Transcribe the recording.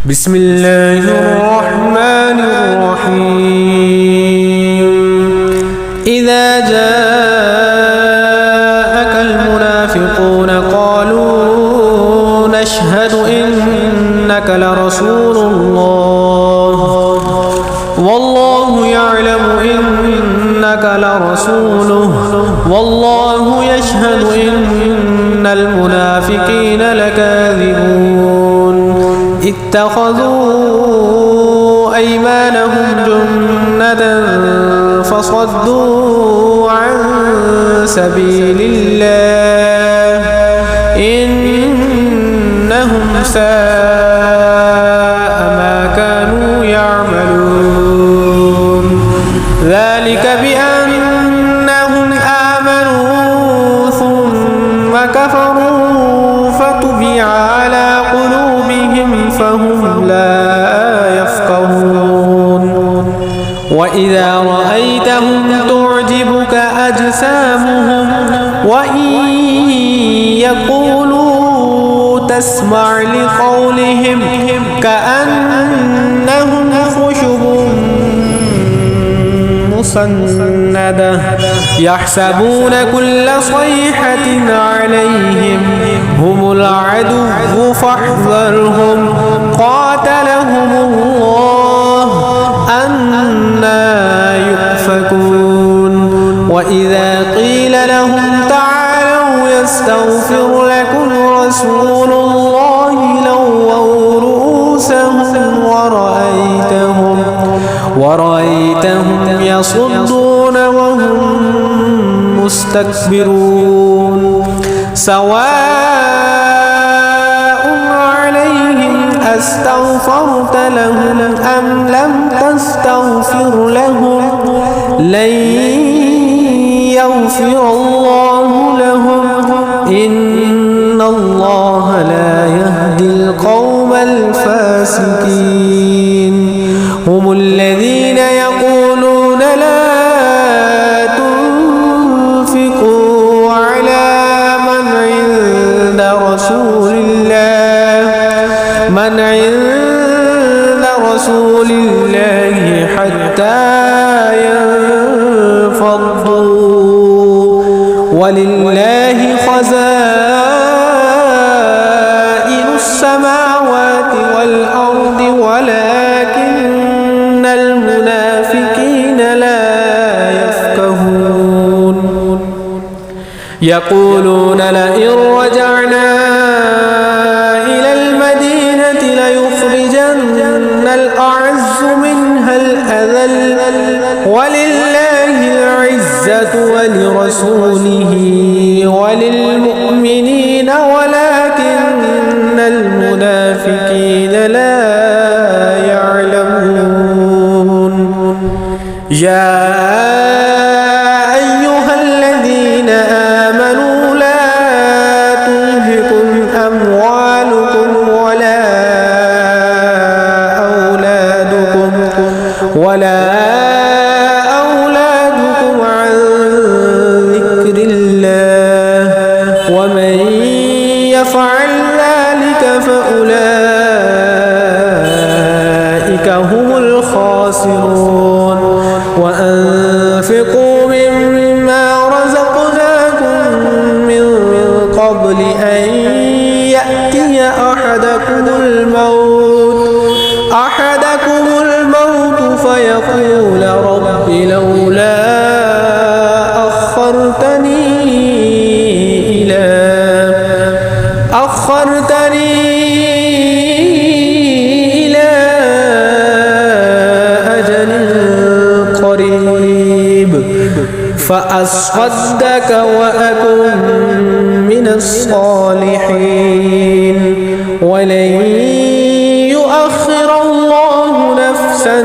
بسم الله الرحمن الرحيم. إذا جاءك المنافقون قالوا نشهد إنك لرسول الله والله يعلم إنك لرسوله والله يشهد إن المنافقين لكاذبون. اتخذوا أيمانهم جنة فصدوا عن سبيل الله إنهم ساء ما كانوا يعملون. ذلك بأنهم آمنوا ثم كفروا فطبع على قلوبهم فهم لا يفقهون. وإذا رأيتهم تعجبك أجسامهم وإن يقولوا تسمع لقولهم كأنهم خشب مسندة يحسبون كل صيحة عليهم هم العدو فاحذرهم قاتلهم الله أنى يؤفكون. وإذا قيل لهم تعالوا يستغفر لكم رسول الله لووا رؤوسهم ورأيتهم يصدون وهم مستكبرون. سواء عليهم أستغفرت لهم أم لم تستغفر لهم لن يغفر الله لهم إن الله لا يهدي القوم الفاسقين. هم الذين يقولون لا تنفقوا على من عند رسول الله حتى ينفضوا ولله خزائن السماوات والأرض ولكن المنافقين لا يفقهون. يقولون لئن رجعنا إلى المدينة ليخرجن الأعز منها الأذل ولله العزة ولرسوله وللمؤمنين ولكن المنافقين لا يعلمون. يا أيها الذين آمنوا لا تلهكم أموالكم ولا أولادكم عن ذكر الله ومن يفعل ذلك فأولئك هم الخاسرون. وأنفقوا مما رزقناكم من قبل أن يأتي أحدكم الموت فيقول رب لولا أخرتني إلى أجل قريب فأصدق وأكن من الصالحين. ولن يؤخر الله نفسا